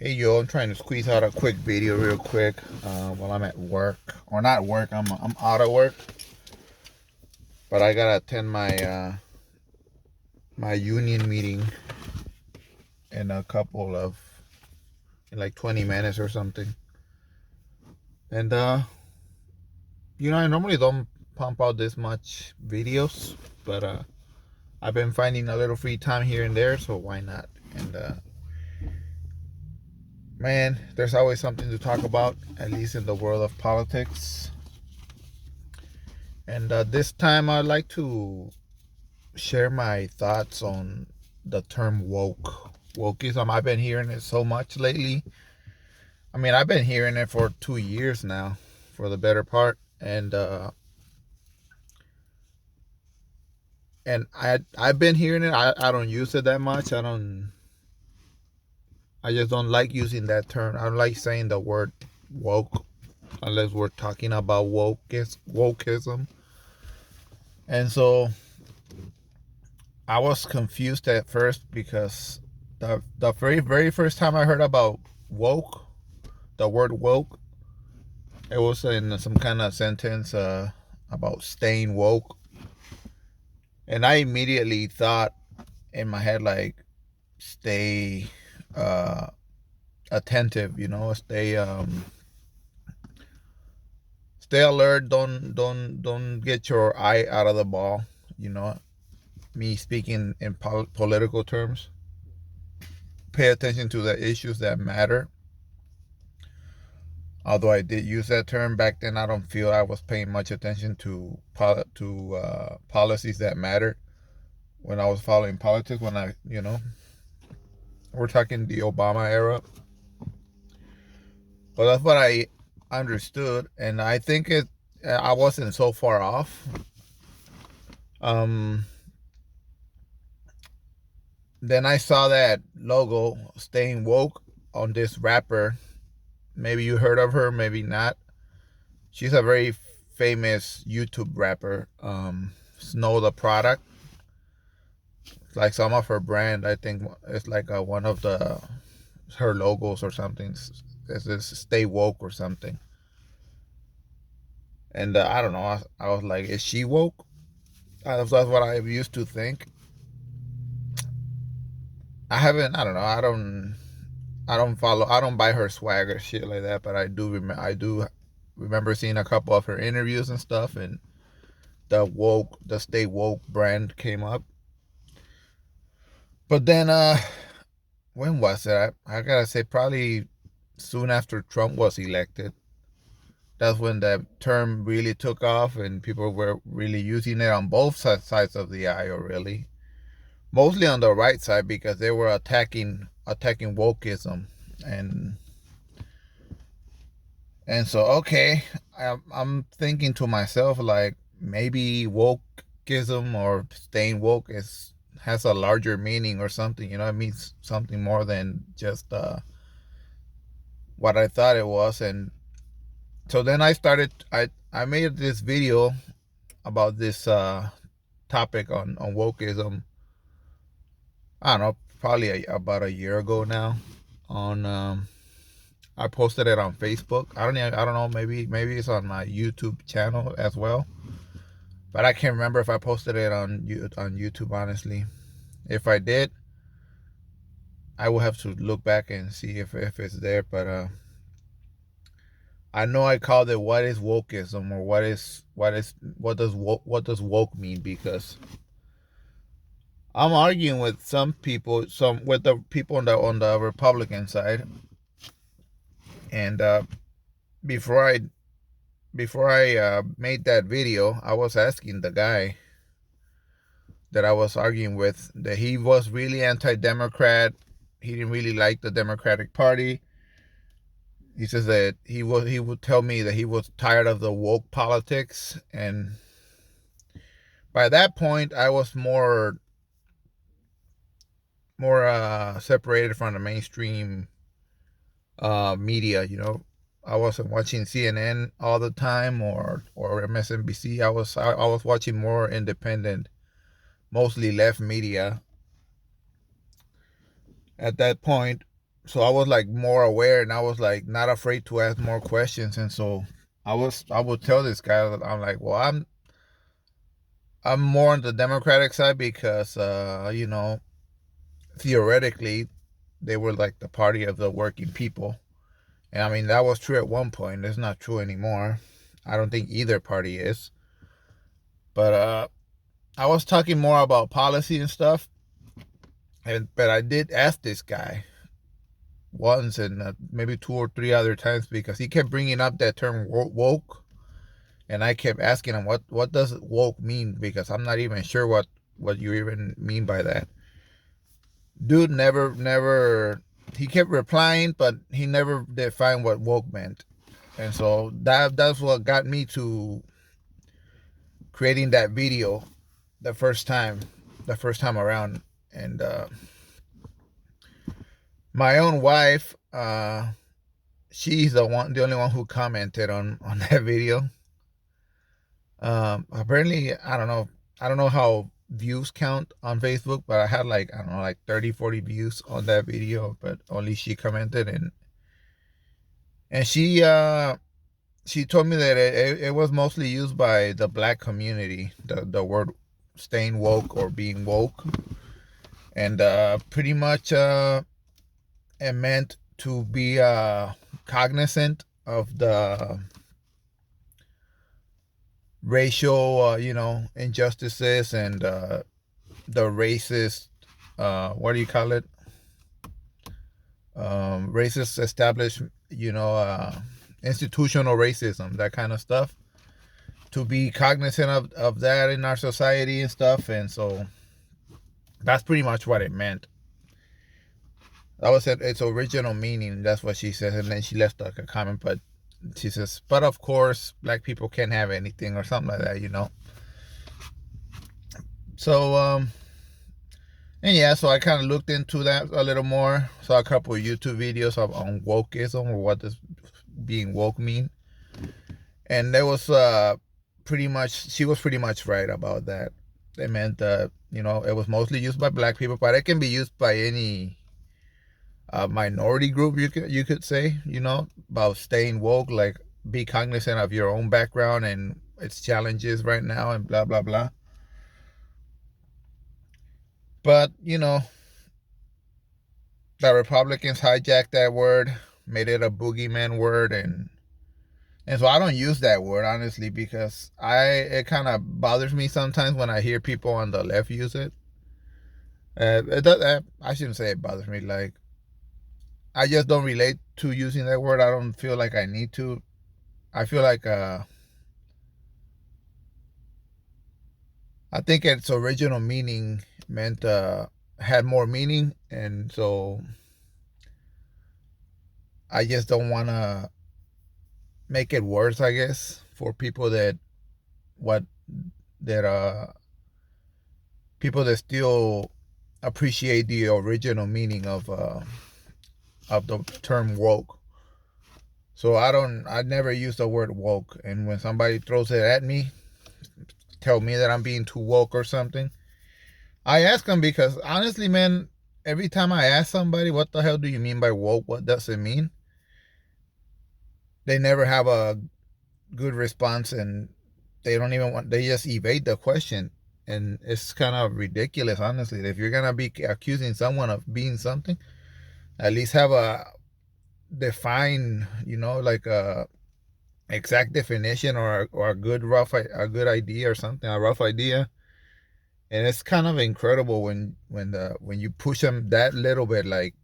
Hey yo, I'm trying to squeeze out a quick video real quick while I'm at work. Or not work, I'm out of work. But I gotta attend my union meeting in in like 20 minutes or something. And I normally don't pump out this much videos, but I've been finding a little free time here and there, so why not? And man, there's always something to talk about, at least in the world of politics. And this time I'd like to share my thoughts on the term wokism. I've been hearing it so much lately. I mean, I've been hearing it for 2 years now, for the better part, and I've been hearing it. I don't use it that much. I just don't like using that term. I don't like saying the word woke unless we're talking about wokeism. And so I was confused at first because the very first time I heard about woke, the word woke, it was in some kind of sentence about staying woke, and I immediately thought in my head like stay uh, attentive, stay alert. Don't get your eye out of the ball. You know, me speaking in political terms. Pay attention to the issues that matter. Although I did use that term back then, I don't feel I was paying much attention to policies that mattered when I was following politics. We're talking the Obama era, but that's what I understood, and I think I wasn't so far off. Um, then I saw that logo, "Staying Woke," on this rapper. Maybe you heard of her, maybe not. She's a very famous YouTube rapper. Snow the Product. Like some of her brand, I think it's like one of her logos or something. It says "Stay Woke" or something. And I don't know. I was like, is she woke? That's what I used to think. I haven't. I don't know. I don't follow. I don't buy her swag or shit like that. But I do. I do remember seeing a couple of her interviews and stuff, and the Stay Woke brand came up. But then, when was it? I gotta say, probably soon after Trump was elected. That's when the term really took off, and people were really using it on both sides of the aisle. Really, mostly on the right side because they were attacking wokeism, and so okay, I'm thinking to myself like maybe wokeism or staying woke is has a larger meaning or something. It means something more than just what I thought it was. And so then I made this video about this topic on wokeism. I don't know, probably about a year ago now. On I posted it on Facebook. I don't know. Maybe it's on my YouTube channel as well. But I can't remember if I posted it on YouTube. Honestly, if I did, I will have to look back and see if it's there. But I know I called it "What is wokeism?" or what does woke mean? Because I'm arguing with some people, some with the people on the Republican side, and before I made that video, I was asking the guy that I was arguing with that he was really anti-Democrat. He didn't really like the Democratic Party. He says that he would tell me that he was tired of the woke politics, and by that point, I was more separated from the mainstream media. I wasn't watching CNN all the time or MSNBC. I was watching more independent, mostly left media at that point. So I was like more aware, and I was like not afraid to ask more questions. And so I would tell this guy that I'm like, well, I'm more on the Democratic side because theoretically they were like the party of the working people. And I mean, that was true at one point. It's not true anymore. I don't think either party is. But I was talking more about policy and stuff. But I did ask this guy once and maybe two or three other times because he kept bringing up that term woke. And I kept asking him, what does woke mean? Because I'm not even sure what you even mean by that. Dude never, he kept replying, but he never defined what woke meant. And so that's what got me to creating that video the first time around. And my own wife, she's the only one who commented on that video. Apparently, I don't know how views count on Facebook, but I had like, I don't know, like 30, 40 views on that video, but only she commented. And she told me that it was mostly used by the black community, the word staying woke or being woke. And pretty much it meant to be cognizant of the racial, injustices and the racist, what do you call it? Racist established, institutional racism, that kind of stuff. To be cognizant of that in our society and stuff. And so that's pretty much what it meant. That was its original meaning. That's what she said. And then she left like a comment, but she says, but of course, black people can't have anything or something like that. So, and yeah, so I kind of looked into that a little more. Saw a couple of YouTube videos on wokism, or what does being woke mean. And there was she was pretty much right about that. It meant that, it was mostly used by black people, but it can be used by any minority group, you could say, about staying woke, like be cognizant of your own background and its challenges right now and blah, blah, blah. But, the Republicans hijacked that word, made it a boogeyman word, and so I don't use that word, honestly, because it kind of bothers me sometimes when I hear people on the left use it. It does, I shouldn't say it bothers me. Like, I just don't relate to using that word. I don't feel like I need to. I feel like I think its original meaning meant had more meaning, and so I just don't want to make it worse, I guess, for people what that people that still appreciate the original meaning of the term woke. So I never use the word woke, and when somebody throws it at me, tell me that I'm being too woke or something, I ask them, because honestly, man, every time I ask somebody, what the hell do you mean by woke? What does it mean? They never have a good response, and they just evade the question. And it's kind of ridiculous, honestly. If you're going to be accusing someone of being something, at least have a define, like a exact definition, or a good idea or something, a rough idea. And it's kind of incredible when you push them that little bit, like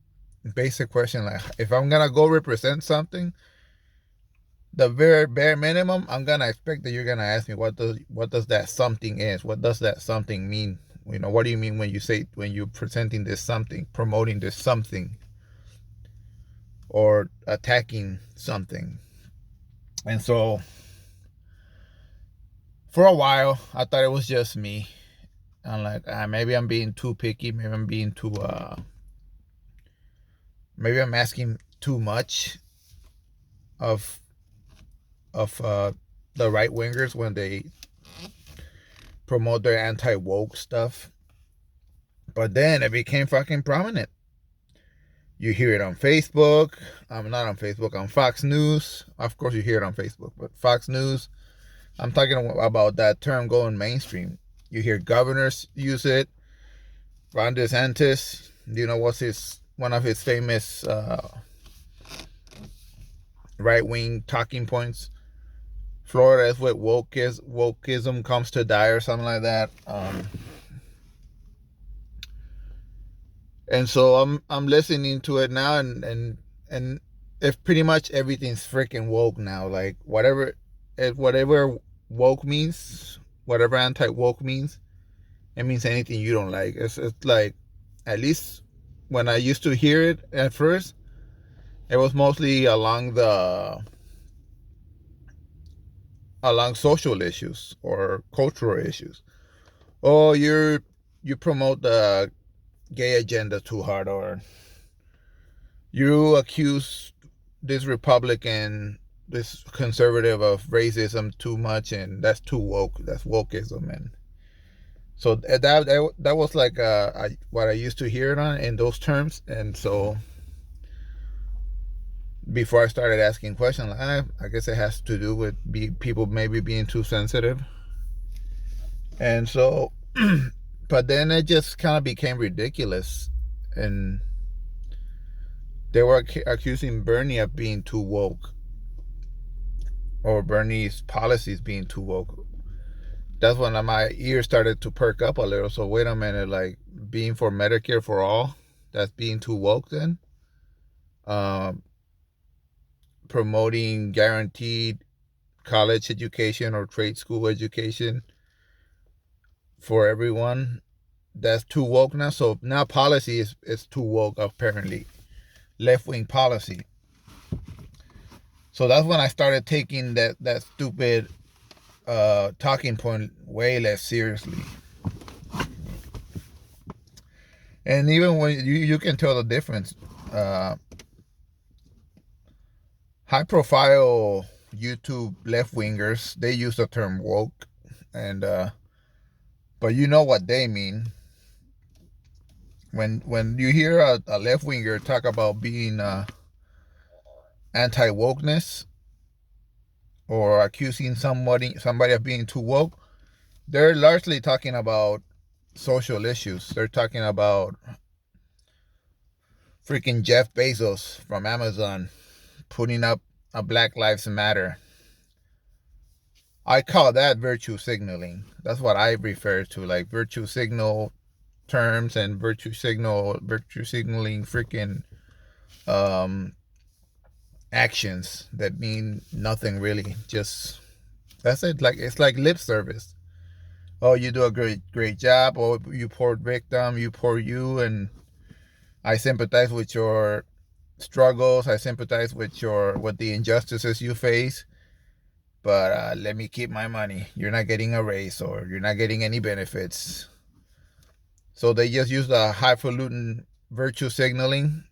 basic question, like if I'm gonna go represent something, the very bare minimum, I'm gonna expect that you're gonna ask me what does that something is, what does that something mean? What do you mean when you're presenting this something, promoting this something, or attacking something? And so for a while, I thought it was just me. I'm like, maybe I'm being too picky. Maybe I'm being too. Maybe I'm asking too much of the right wingers when they promote their anti woke stuff. But then it became fucking prominent. You hear it on Facebook. I'm not on Facebook, on Fox News. Of course, you hear it on Facebook, but Fox News. I'm talking about that term going mainstream. You hear governors use it. Ron DeSantis, you know what's his one of his famous right wing talking points? Florida is what wokeism comes to die or something like that. And so I'm listening to it now, and if pretty much everything's freaking woke now, like whatever woke means, whatever anti woke means, it means anything you don't like. It's like, at least when I used to hear it at first, it was mostly along social issues or cultural issues. Oh, you promote the gay agenda too hard, or you accuse this Republican, this conservative of racism too much, and that's too woke. That's wokeism, and so that was like what I used to hear it on in those terms, and so before I started asking questions, like, I guess it has to do with people maybe being too sensitive, and so, but then it just kind of became ridiculous, and they were accusing Bernie of being too woke, or Bernie's policies being too woke. That's when my ears started to perk up a little. So wait a minute, like being for Medicare for all, that's being too woke then? Um, Promoting guaranteed college education or trade school education for everyone, that's too woke now. So now policy is too woke, apparently. Left wing policy. So that's when I started taking that stupid talking point way less seriously. And even when you can tell the difference. High profile YouTube left wingers, they use the term woke, and but you know what they mean. When you hear a left winger talk about being anti wokeness, or accusing somebody of being too woke, they're largely talking about social issues. They're talking about freaking Jeff Bezos from Amazon putting up a Black Lives Matter. I call that virtue signaling. That's what I refer to, like virtue signal terms and virtue signaling freaking um actions that mean nothing really. Just that's it. Like it's like lip service. Oh, you do a great job. Oh, you poor victim. You poor you. And I sympathize with your struggles. I sympathize with the injustices you face. But let me keep my money. You're not getting a raise, or you're not getting any benefits. So they just use the highfalutin virtue signaling,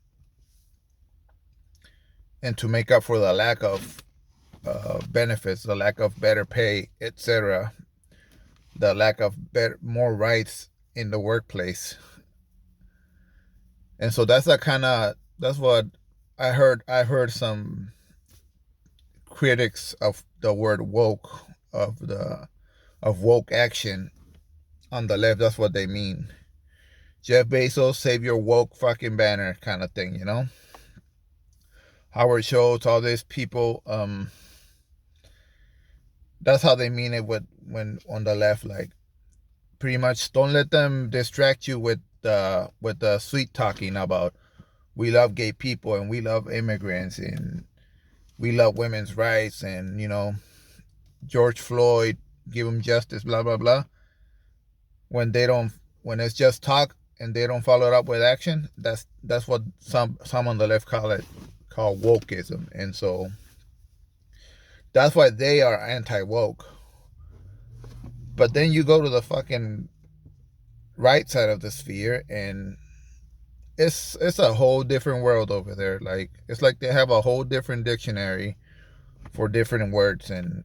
and to make up for the lack of benefits, the lack of better pay, etc., the lack of more rights in the workplace. And so that's what I heard. I heard some critics of the word woke, of woke action on the left. That's what they mean. Jeff Bezos, save your woke fucking banner kind of thing, you know? Howard Schultz, all these people, that's how they mean it when on the left, like pretty much don't let them distract you with the sweet talking about we love gay people and we love immigrants and we love women's rights, and George Floyd, give him justice, blah blah blah. When it's just talk and they don't follow it up with action, that's what some on the left call wokeism. And so that's why they are anti-woke. But then you go to the fucking right side of the sphere, and it's a whole different world over there. Like it's like they have a whole different dictionary for different words, and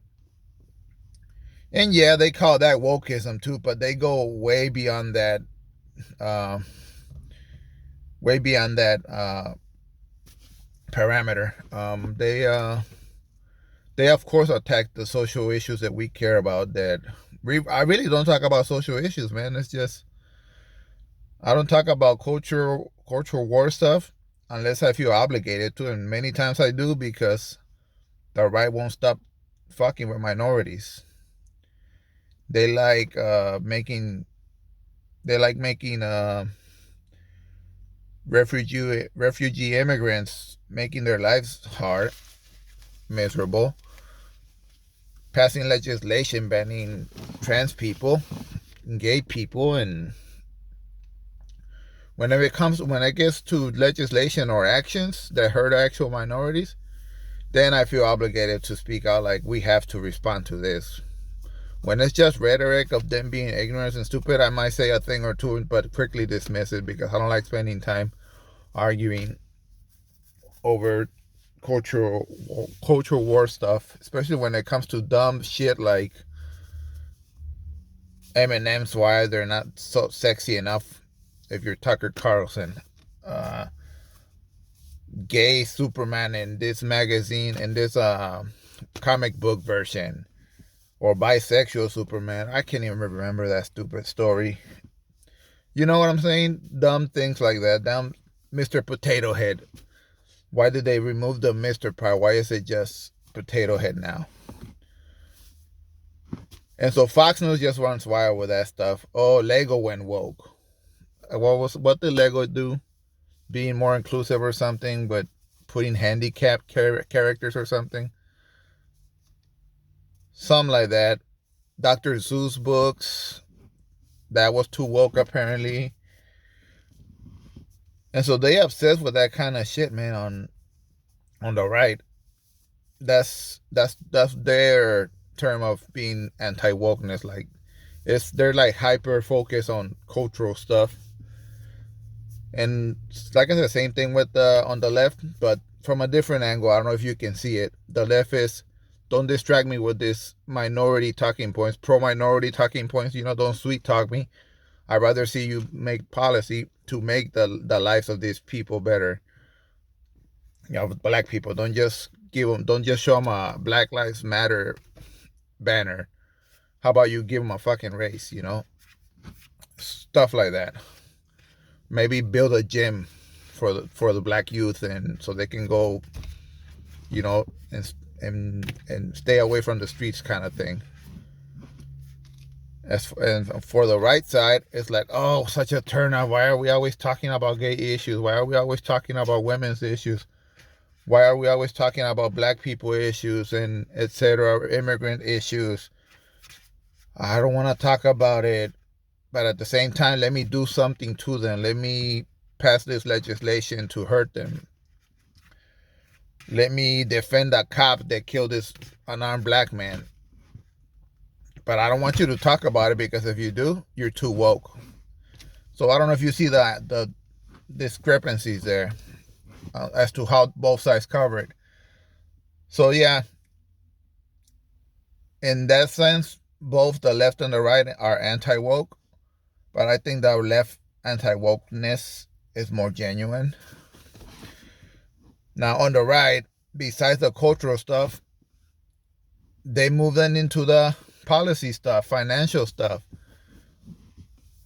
yeah, they call that wokeism too, but they go way beyond that. Uh, Way beyond that. parameter. They of course attack the social issues that we care about. I really don't talk about social issues, man. It's just I don't talk about cultural war stuff unless I feel obligated to, and many times I do because the right won't stop fucking with minorities. They like making refugee immigrants making their lives hard, miserable, passing legislation banning trans people, gay people, and when it gets to legislation or actions that hurt actual minorities, then I feel obligated to speak out like we have to respond to this. When it's just rhetoric of them being ignorant and stupid, I might say a thing or two, but quickly dismiss it because I don't like spending time arguing over cultural war stuff, especially when it comes to dumb shit like Eminem's why they're not so sexy enough if you're Tucker Carlson. Uh, Gay Superman in this magazine, in this comic book version, or bisexual Superman. I can't even remember that stupid story. You know what I'm saying? Dumb things like that. Dumb Mr. Potato Head. Why did they remove the Mr. part? Why is it just Potato Head now? And so Fox News just runs wild with that stuff. Oh, Lego went woke. What did Lego do? Being more inclusive or something, but putting handicapped characters or something. Something like that. Dr. Seuss books. That was too woke apparently. And so they obsessed with that kind of shit, man, on the right. That's their term of being anti wokeness. Like they're like hyper focused on cultural stuff. And like I said, same thing with on the left, but from a different angle. I don't know if you can see it. The left is don't distract me with this minority talking points, pro minority talking points. Don't sweet talk me. I'd rather see you make policy to make the lives of these people better. Black people. Don't just show them a Black Lives Matter banner. How about you give them a fucking race? Stuff like that. Maybe build a gym for the black youth, and so they can go, and stay away from the streets, kind of thing. And for the right side, it's like, oh, such a turnout. Why are we always talking about gay issues? Why are we always talking about women's issues? Why are we always talking about black people issues and etc. immigrant issues? I don't want to talk about it, but at the same time, let me do something to them. Let me pass this legislation to hurt them. Let me defend a cop that killed this unarmed black man. But I don't want you to talk about it because if you do, you're too woke. So I don't know if you see the discrepancies there as to how both sides cover it. So yeah, in that sense, both the left and the right are anti-woke, but I think the left anti-wokeness is more genuine. Now on the right, besides the cultural stuff, they move then into the policy stuff, financial stuff.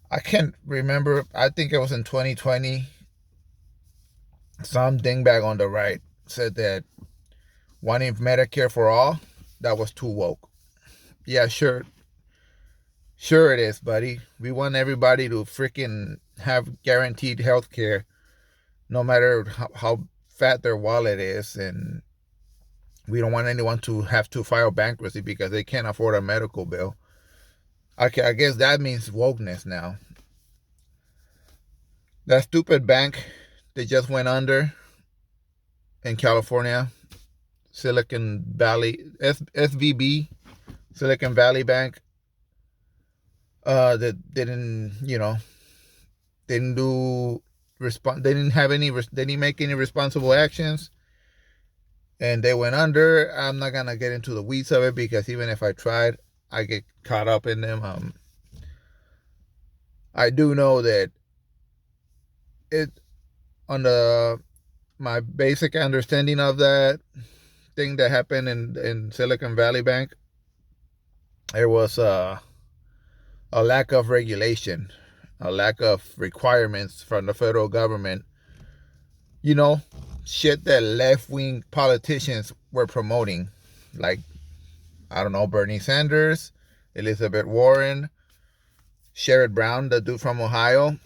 I can't remember. I think it was in 2020. Some dingbag on the right said that wanting Medicare for all, that was too woke. Yeah, sure. Sure it is, buddy. We want everybody to freaking have guaranteed health care no matter how fat their wallet is. And we don't want anyone to have to file bankruptcy because they can't afford a medical bill. Okay, I guess that means wokeness now. That stupid bank that just went under in California, Silicon Valley, SVB, Silicon Valley Bank, that didn't do they didn't make any responsible actions, and they went under. I'm not gonna get into the weeds of it because even if I tried, I get caught up in them. I do know that it on the my basic understanding of that thing that happened in Silicon Valley Bank, there was a lack of regulation, a lack of requirements from the federal government. You know, shit that left wing politicians were promoting, like, I don't know, Bernie Sanders, Elizabeth Warren, Sherrod Brown, the dude from Ohio,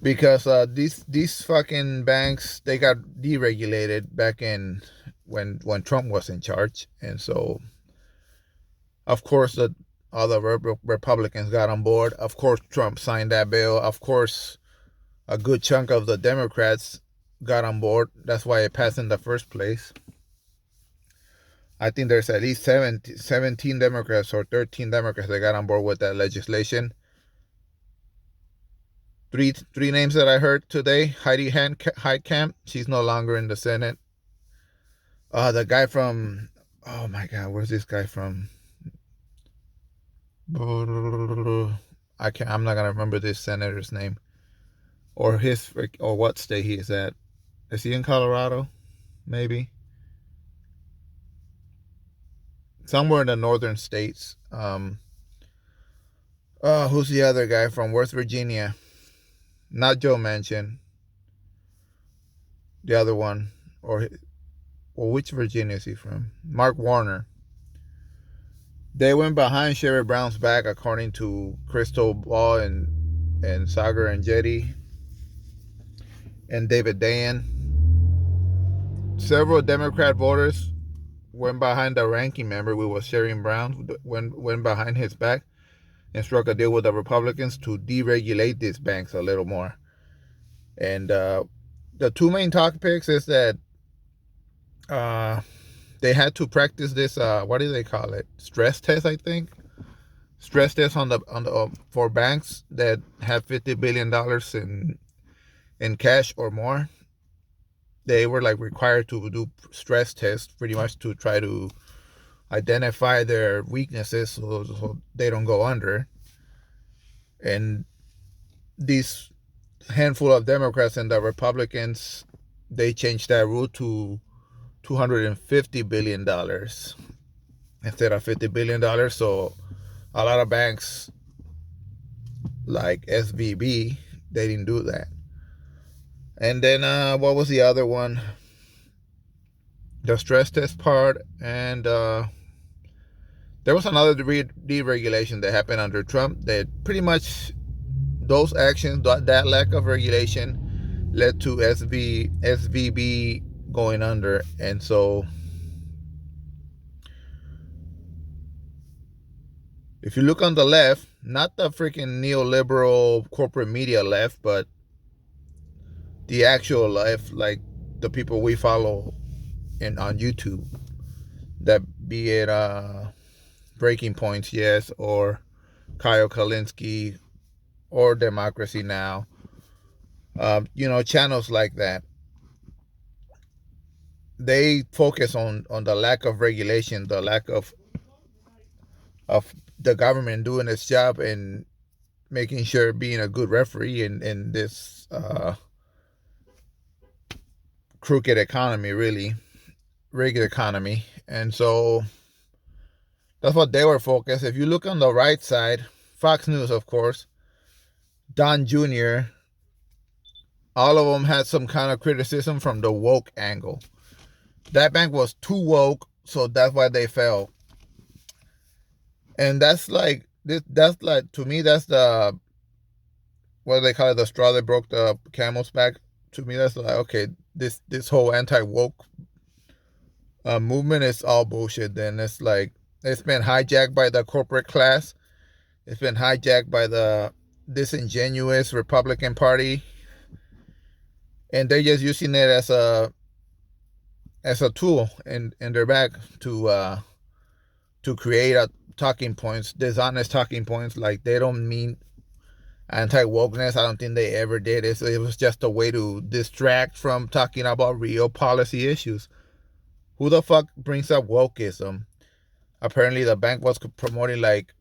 because these fucking banks, they got deregulated back in when Trump was in charge, and so of course the all the Republicans got on board. Of course Trump signed that bill. Of course a good chunk of the Democrats got on board. That's why it passed in the first place. I think there's at least 17 Democrats or 13 Democrats that got on board with that legislation. Three names that I heard today. Heidi Heitkamp, she's no longer in the Senate. The guy from, oh my God, where's this guy from? I'm not gonna remember this senator's name or what state he is at. Is he in Colorado? Maybe somewhere in the northern states. Who's the other guy from West Virginia? Not Joe Manchin. The other one, or which Virginia is he from? Mark Warner. They went behind Sherrod Brown's back, according to Crystal Ball and Sagar and Jetty and David Dayen. Several Democrat voters went behind the ranking member, who was Sherrod Brown, went behind his back and struck a deal with the Republicans to deregulate these banks a little more. And the two main topics is that they had to practice this, what do they call it? Stress test, I think. Stress test on the for banks that have $50 billion in cash or more. They were like required to do stress tests pretty much to try to identify their weaknesses so they don't go under. And these handful of Democrats and the Republicans, they changed that rule to $250 billion instead of $50 billion. So a lot of banks like SVB, they didn't do that. And then what was the other one? The stress test part. And there was another deregulation that happened under Trump that pretty much those actions, that lack of regulation led to SVB going under. And so if you look on the left, not the freaking neoliberal corporate media left, but the actual left, like the people we follow on YouTube, that be it Breaking Points, yes, or Kyle Kalinske, or Democracy Now, channels like that, they focus on the lack of regulation, the lack of the government doing its job and making sure, being a good referee in this crooked economy, really rigged economy. And so that's what they were focused. If you look on the right side, Fox News, of course, Don Jr., all of them had some kind of criticism from the woke angle. That bank was too woke, so that's why they fell. And that's like, to me, that's the, what do they call it, the straw that broke the camel's back. To me, that's like, okay, this whole anti-woke movement is all bullshit. Then it's like, it's been hijacked by the corporate class. It's been hijacked by the disingenuous Republican Party, and they're just using it as a tool in their bag to create talking points, dishonest talking points. Like, they don't mean anti-wokeness. I don't think they ever did it. So it was just a way to distract from talking about real policy issues. Who the fuck brings up wokism? Apparently the bank was promoting like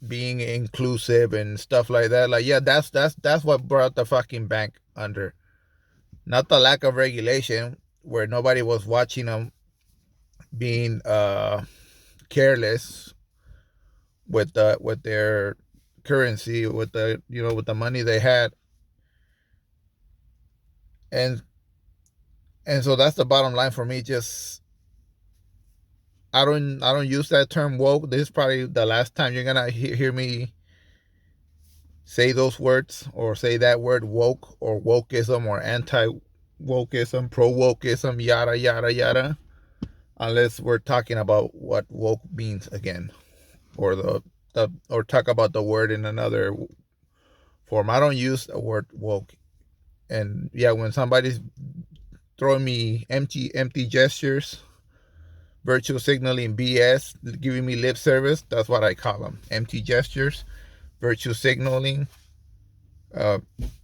being inclusive and stuff like that. Like, yeah, that's what brought the fucking bank under. not the lack of regulation where nobody was watching them being careless with their currency, with the with the money they had, and so that's the bottom line for me. Just I don't use that term woke. This is probably the last time you're gonna hear me say those words or say that word woke or wokeism or anti wokeism, pro wokeism, yada yada yada, unless we're talking about what woke means again, or the or talk about the word in another form. I don't use the word woke. And yeah, when somebody's throwing me empty gestures, virtual signaling BS, giving me lip service, that's what I call them. Empty gestures, virtual signaling, uh,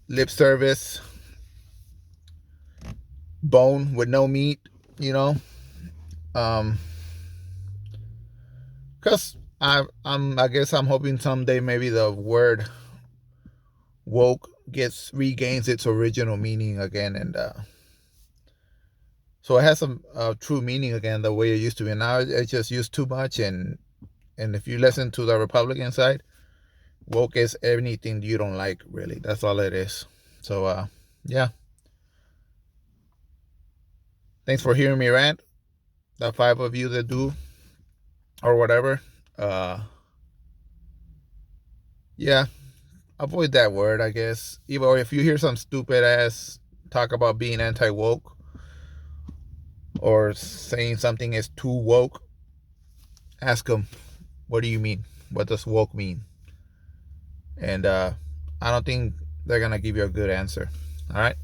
lip service, bone with no meat, you know. Um, cause I guess I'm hoping someday maybe the word woke regains its original meaning again, and so it has some true meaning again the way it used to be. Now it's just used too much, and if you listen to the Republican side, woke is anything you don't like, really. That's all it is. So yeah, thanks for hearing me rant. The five of you that do or whatever, uh yeah, avoid that word, I guess. Even or if you hear some stupid ass talk about being anti woke or saying something is too woke, ask them, what do you mean? What does woke mean? And I don't think they're gonna give you a good answer. All right.